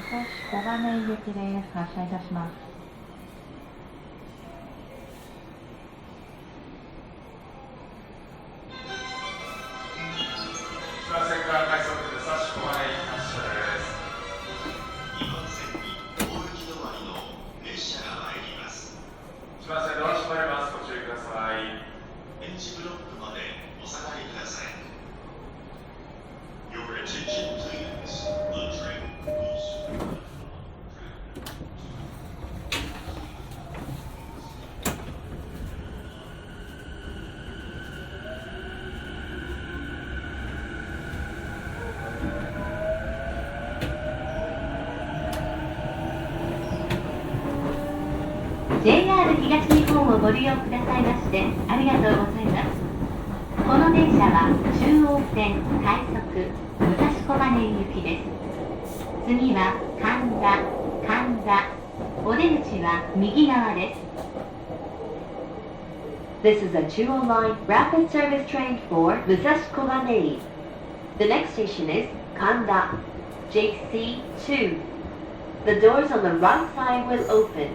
武蔵小金井行きです。発車いたします。千葉線から快速武蔵小金井発車です。2番線に大雪止まりの列車が参ります。千葉線ドア閉まります。ご注意ください。エンジブロックまでお下がりください。Your attention please. The train goes. JR 東日本をご利用くださいましてありがとうございます。この電車は中央線快速武蔵小金井行きです。次は神田、お出口は右側です。This is a Chuo Line rapid service train for Musashi Koganei. The next station is Kanda, JC2. The doors on the right side will open.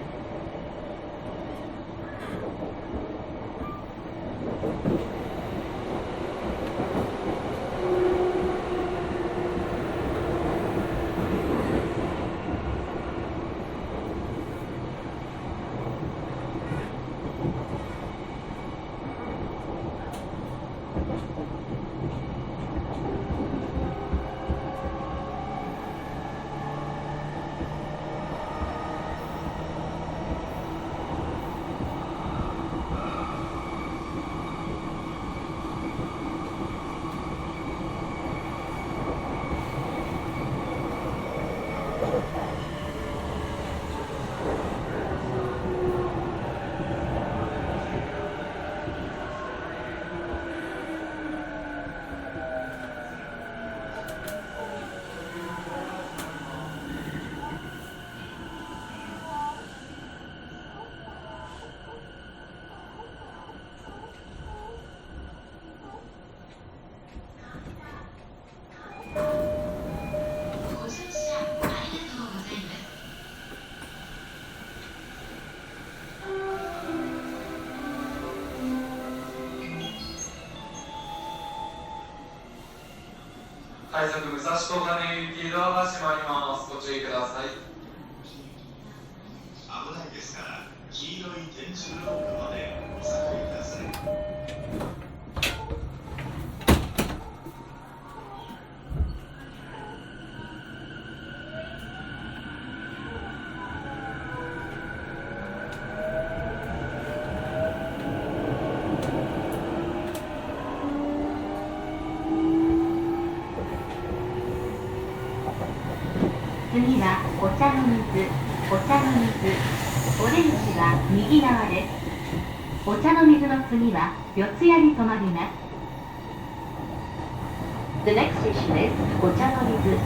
快速武蔵小金井行きドアが閉まります。ご注意ください。危ないですから、黄色い点字ブロックまでお下がりください。次はお茶の水。お出口は右側です。お茶の水の次は四谷に停まります。The next station is お茶の水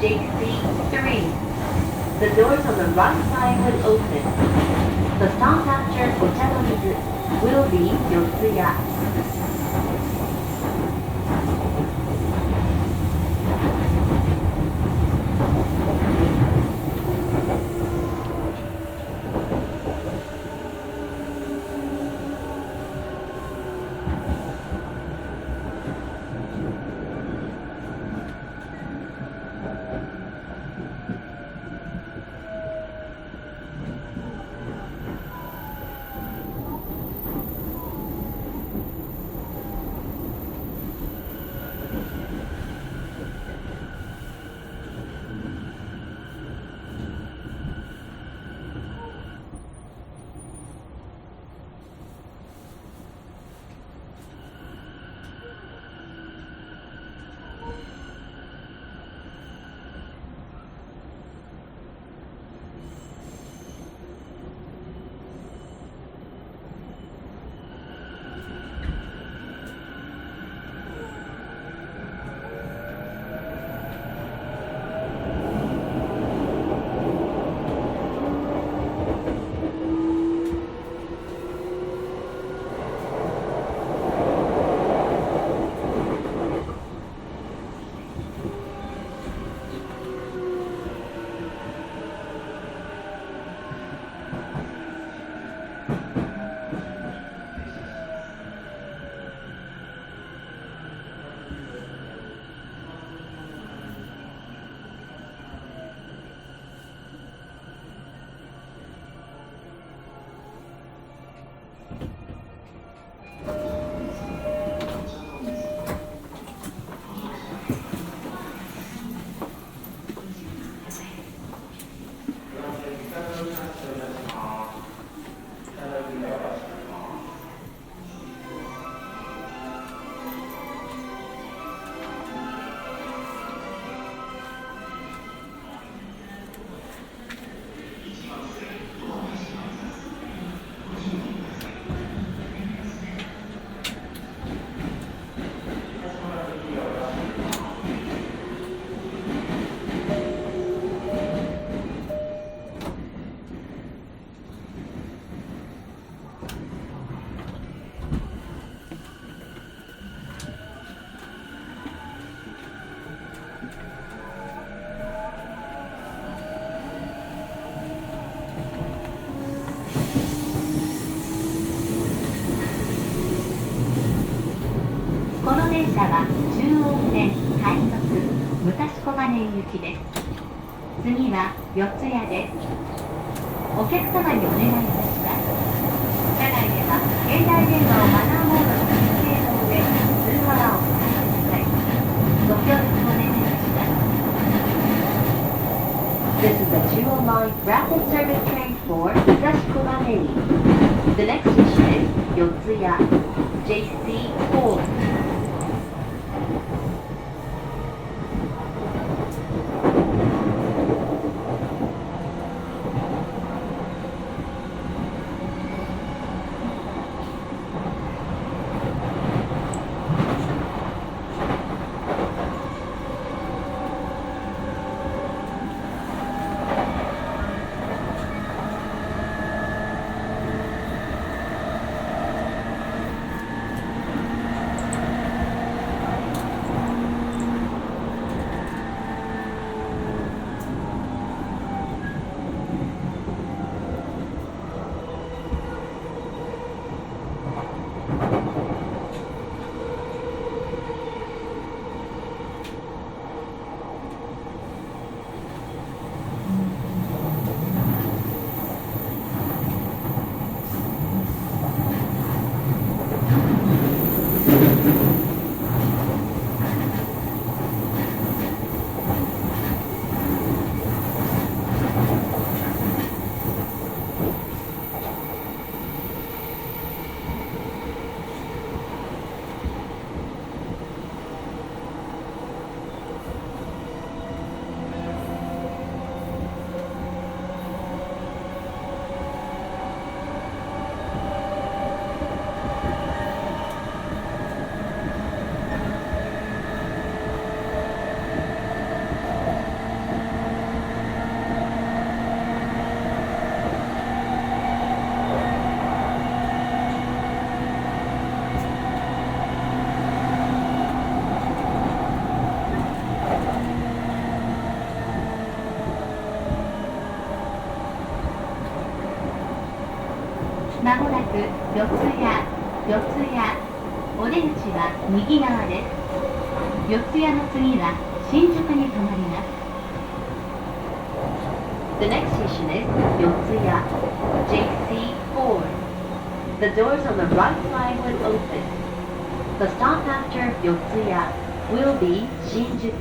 JC3. The doors on the right side will open. The stop after お茶の水 will be 四谷。電車は中央線快速武蔵小金井行きです。次は四谷です。お客様にお願いいたします。車内では携帯電話をマナーモードの設定の上、通話はお控えください。ご協力お願いいたします。This is a 209 rapid service train for Mutasukobanei. The next station is Yotsuya, JC4. まもなく四谷、お出口は右側です。四谷の次は新宿に停まります。The next station is 四谷 JC4. The doors on the right side will open. The stop after 四谷 will be 新宿。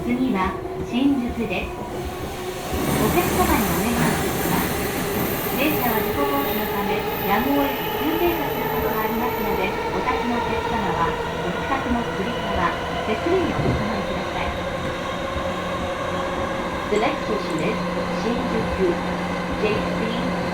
次は新宿です。お客様にお願いいたします。電車は事故防止のためやむを得ず急停車することがありますので、お立ちのお客様はお近くのつり革、手すりにお留まりください。The next station is 新宿 JC5.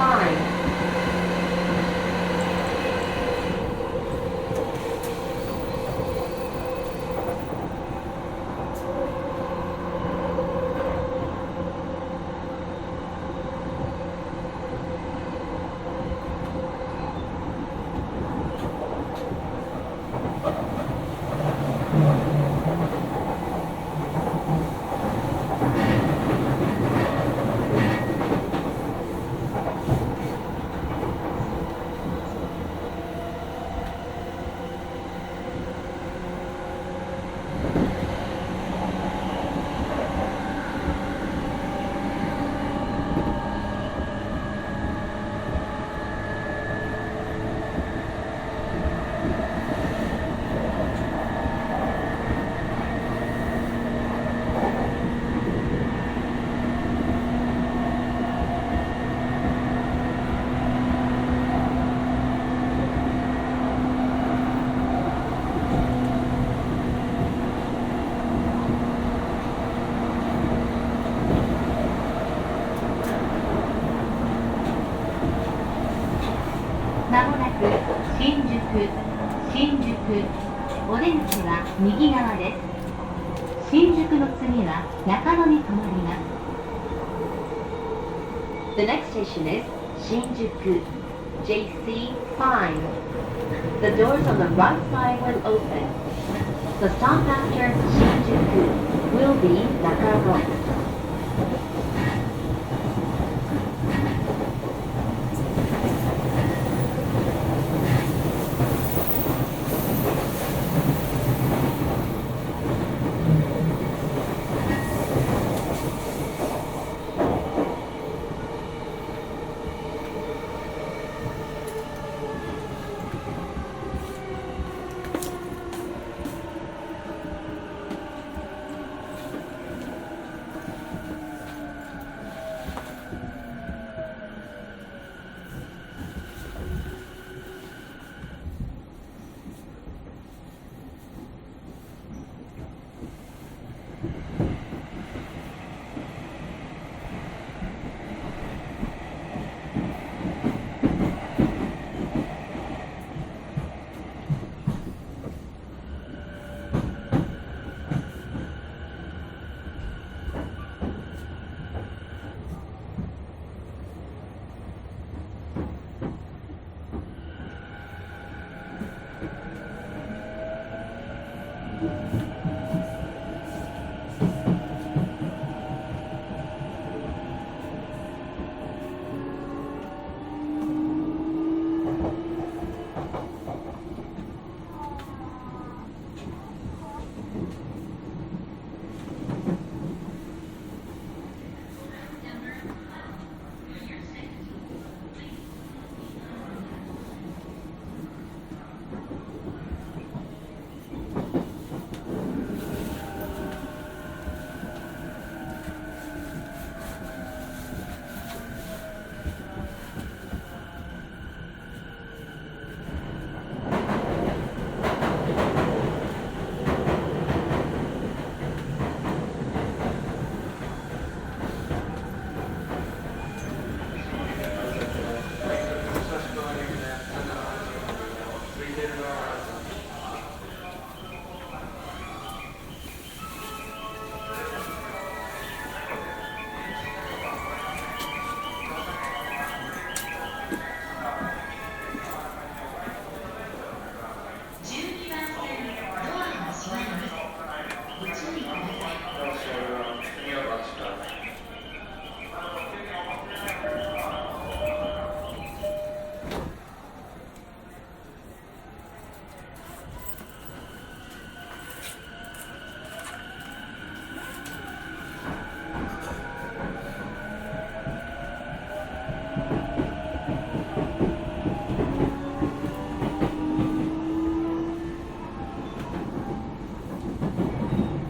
新宿、お出口は右側です。新宿の次は中野に停まります。The next station is Shinjuku, JC5. The doors on the right side will open. The stop after Shinjuku will be Nakano.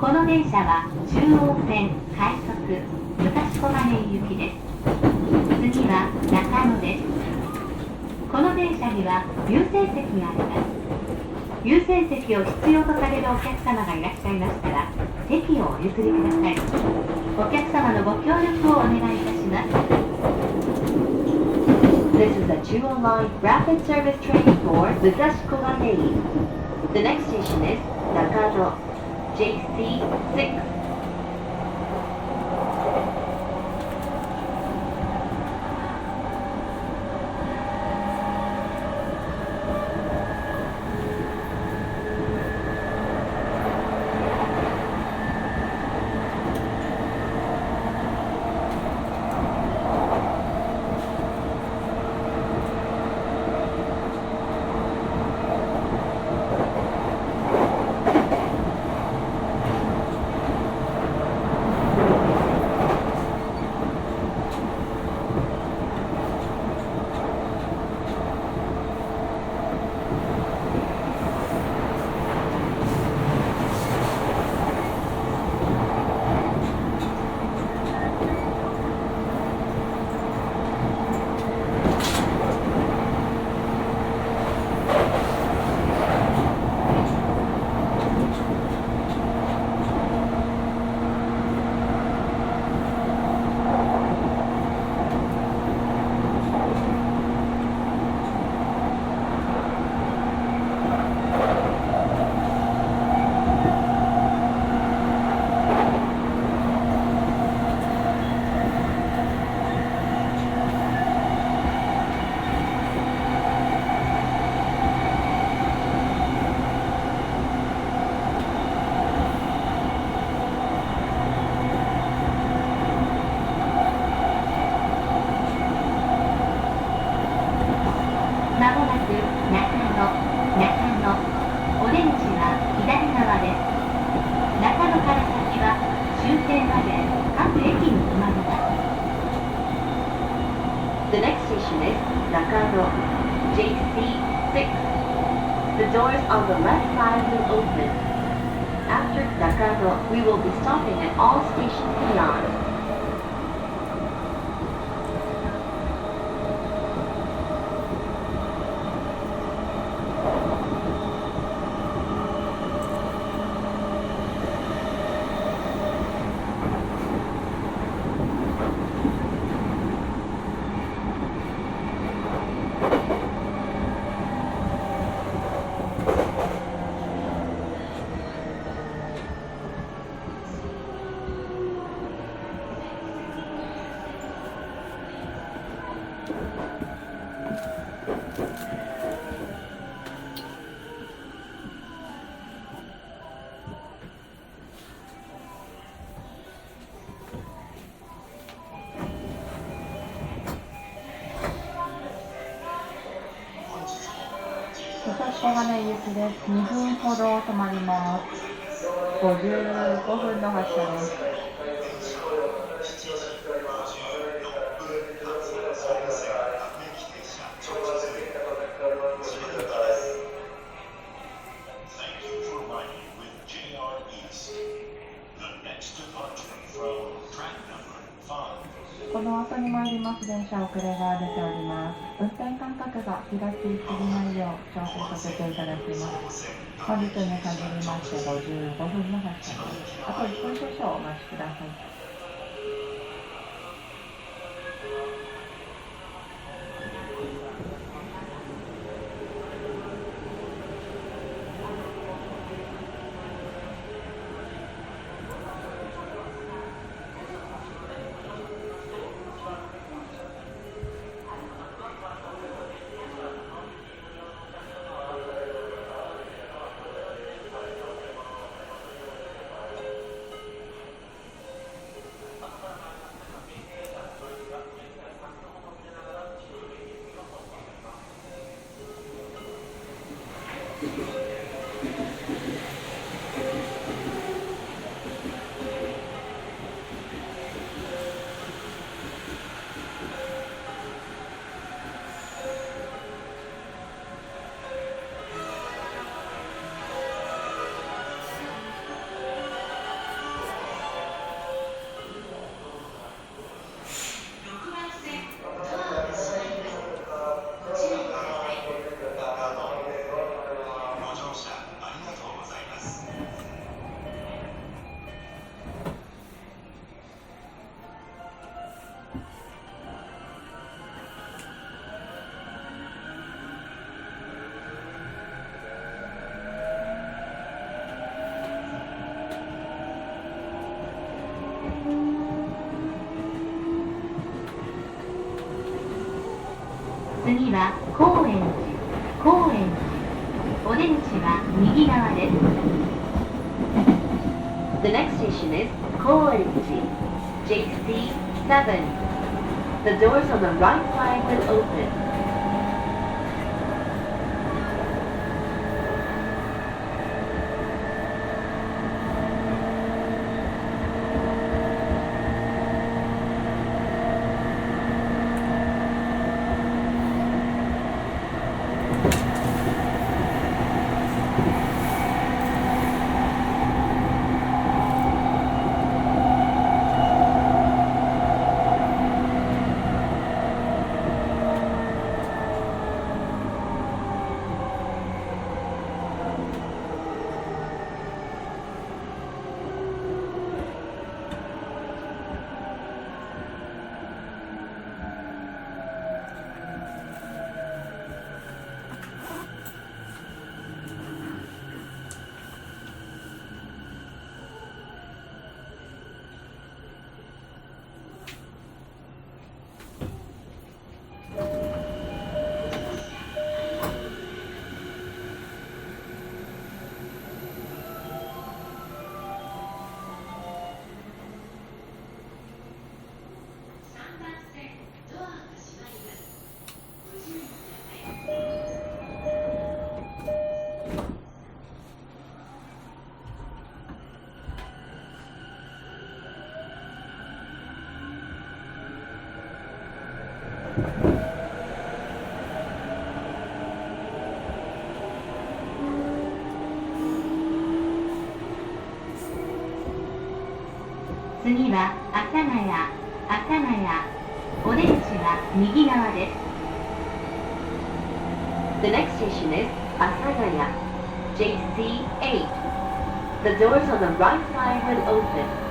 この電車は中央線快速武蔵小金井行きです。次は中野です。この電車には優先席があります。優先席を必要とされるお客様がいらっしゃいましたら席をお譲りください。お客様のご協力をお願いいたします。This is a Jewel Line rapid service train for武蔵小金井. The next station is Nakano, JC6. こ The doors on the left side will open. After Nakano, we will be stopping at all stations beyond. 武蔵小金井行きです。2分ほど止まります。55分の発車です。この後に参ります電車遅れが出ております。運転間隔が開きすぎないよう調整させていただきます。本日に限りまして55分の発車です。あと1分少々お待ちください。次は高円寺。お出口は右側です。The next station is 高円寺 JC7. The doors on the right side will open. 次は阿佐ヶ谷。お出口は右側です。The next station is Asagaya, JC8. The doors on the right side will open.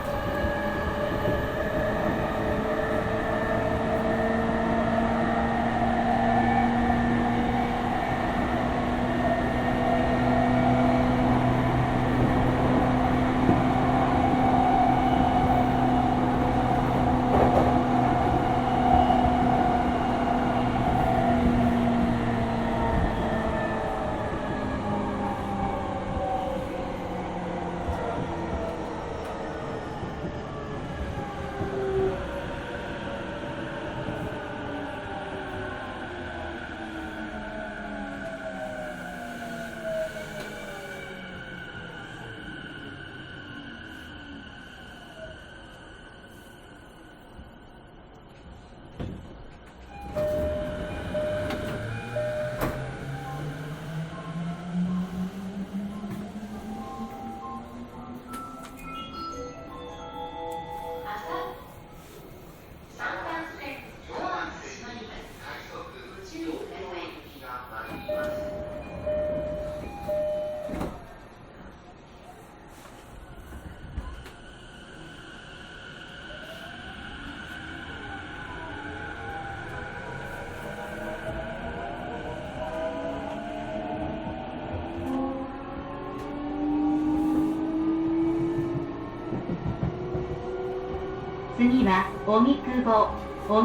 次は荻窪。お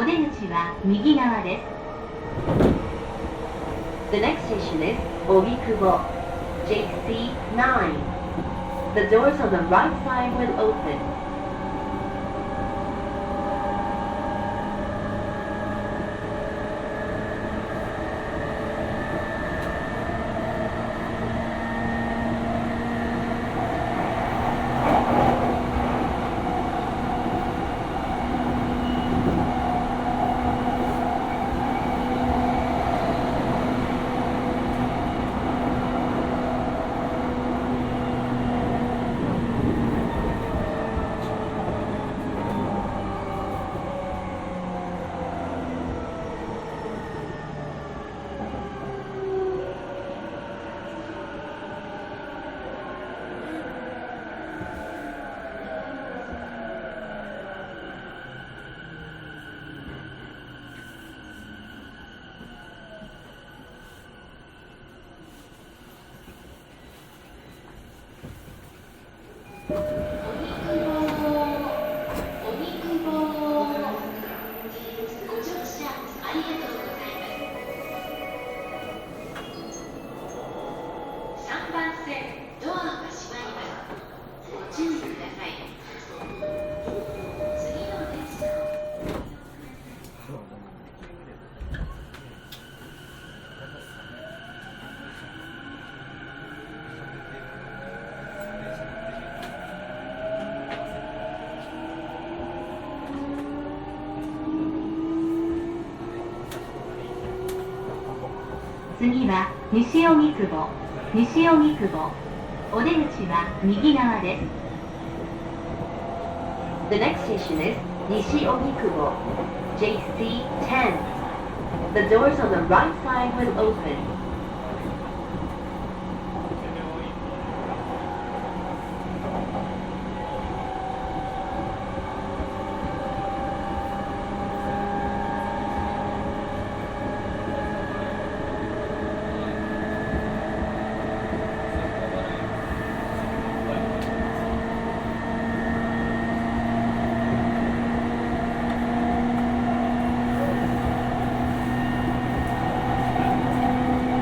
出口は右側です。The next station is 荻窪 JC9. The doors on the right side will open. 次は西荻窪。お出口は右側です。The next station is 西荻窪 JC10. The doors on the right side will open. 次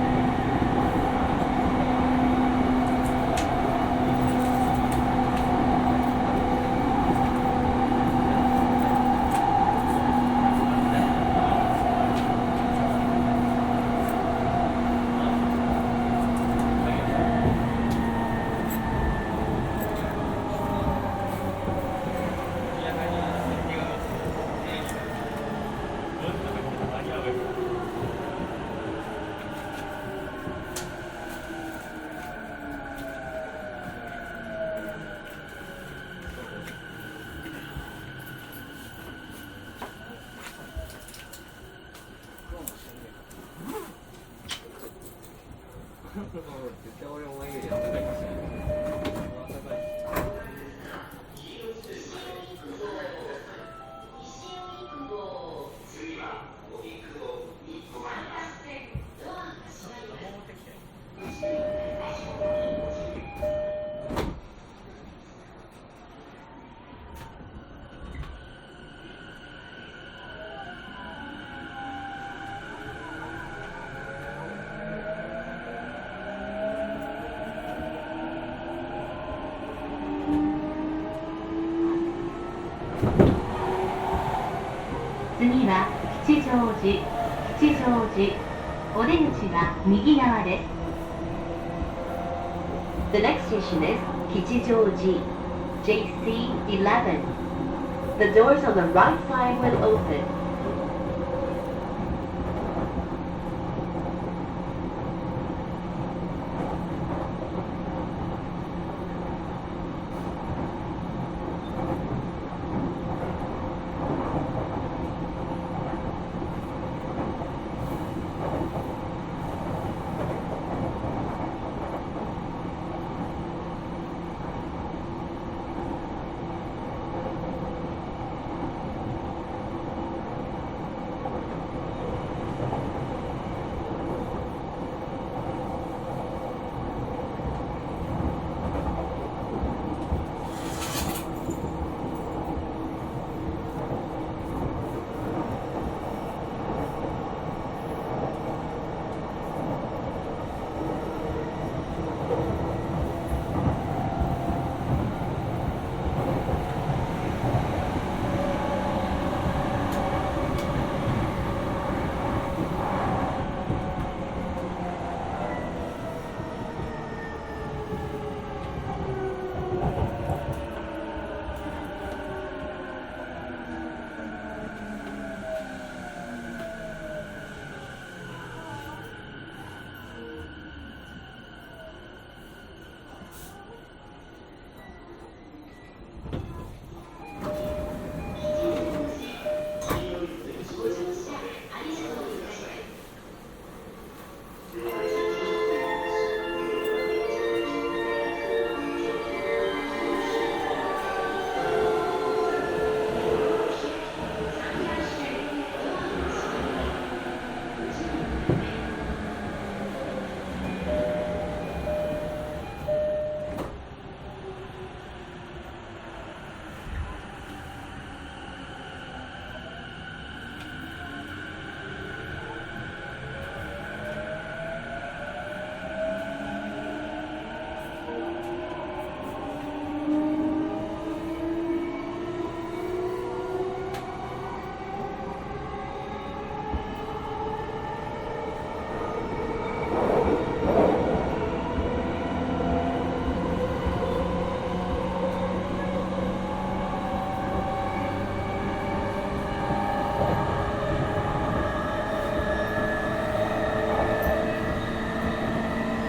絶対俺お前より暖かいかもしれない暖かい次は荻窪に止まります。次は吉祥寺、吉祥寺。お出口は右側です。The next station is Kichijoji, JC11. The doors on the right side will open.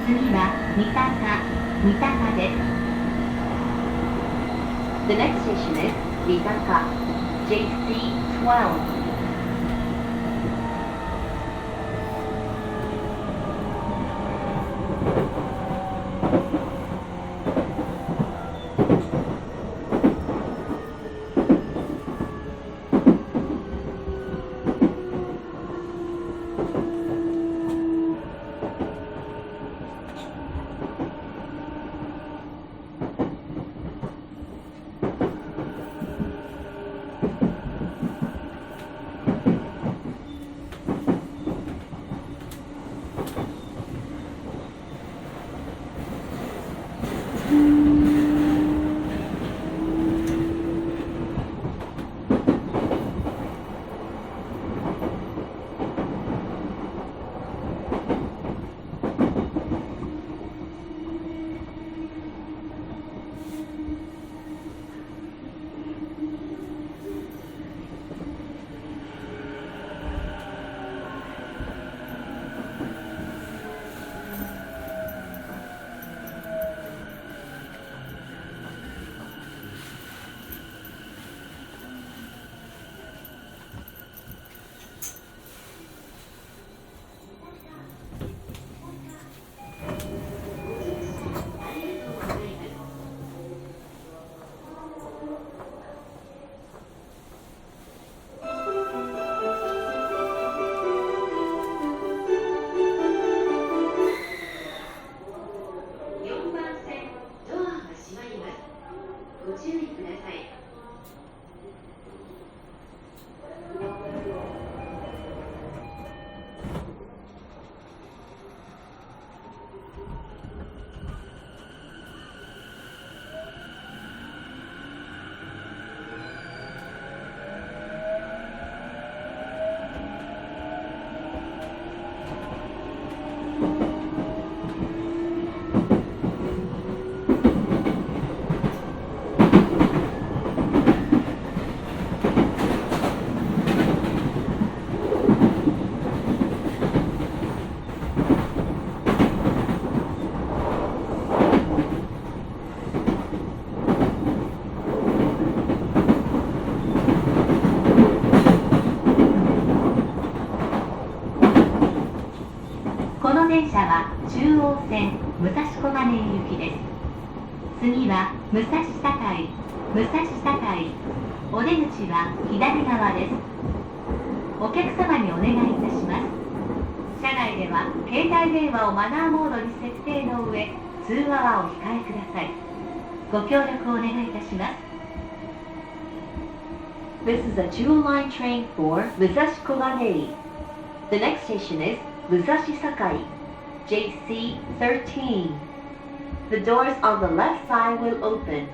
次は三鷹です。The next station is 三鷹 JC12. 中央線武蔵小金井行きです。次は武蔵境、武蔵境。お出口は左側です。お客様にお願いいたします。車内では携帯電話をマナーモードに設定の上、通話はお控えください。ご協力をお願いいたします。This is a Jewel Line train for Musashi Koganei. The next station is Musashi Sakai, JC13. The doors on the left side will open.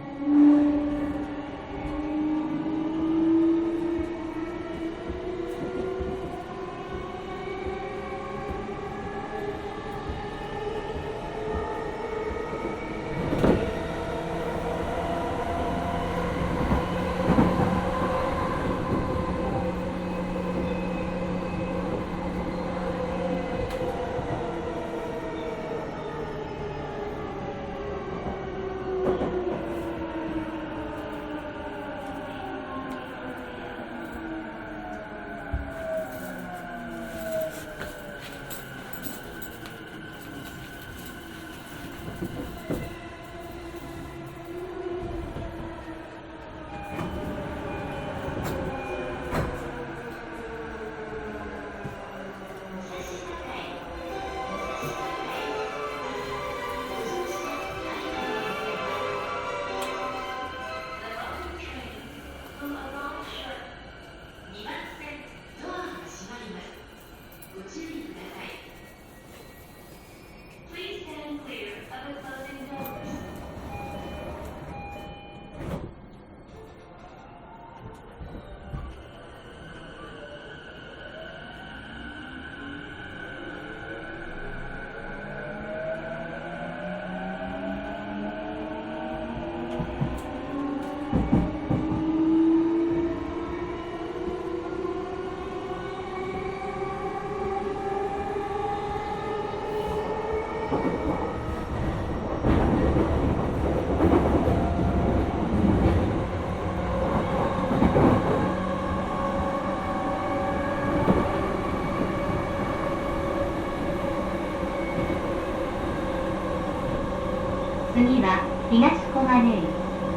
次は東小金井、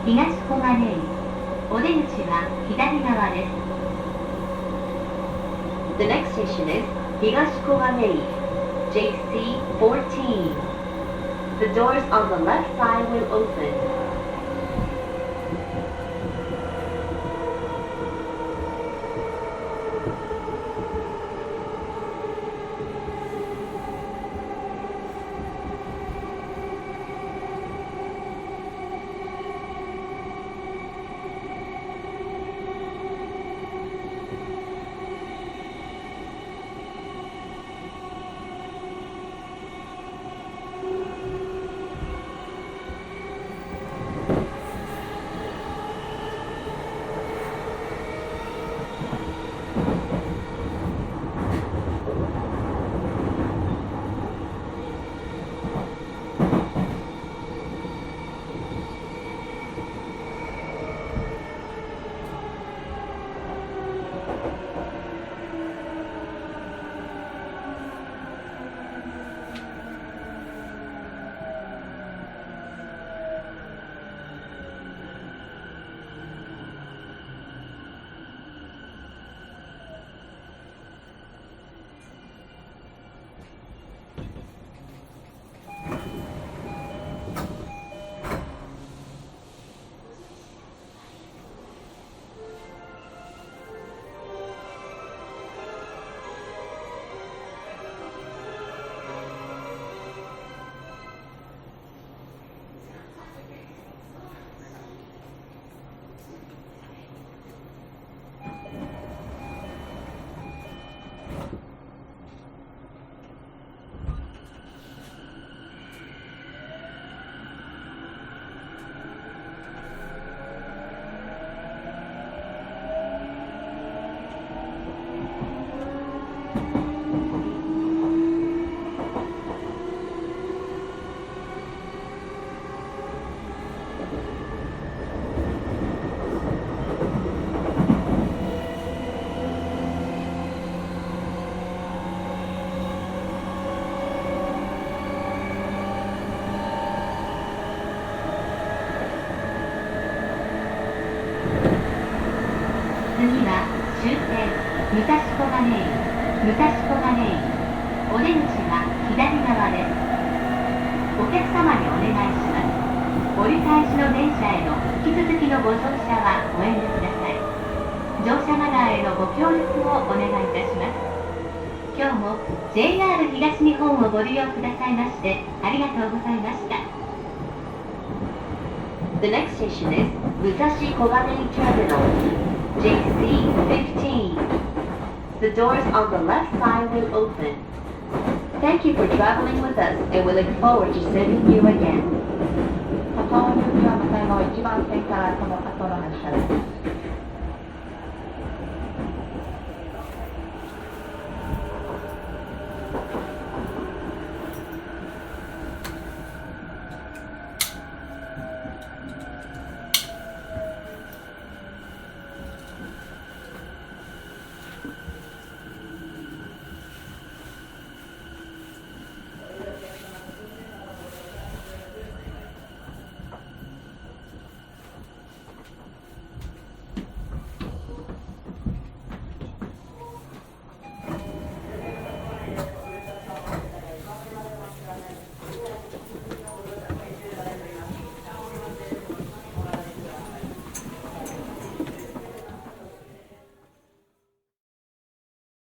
東小金井。お出口は左側です。The next station is 東小金井, JC14. The doors on the left side will open. 「次は終点武蔵小金井武蔵小金井お出口は左側です。お客様にお願いします。折り返しの電車への引き続きのご乗車はご遠慮ください。乗車マナーへのご協力をお願いいたします。今日も JR 東日本をご利用くださいましてありがとうございました。The next station is 武蔵小金井 Terminal JC15. The doors on the left side will open. Thank you for traveling with us and we look forward to seeing you again. 高尾行きは向かいの1番線からその後の発車です。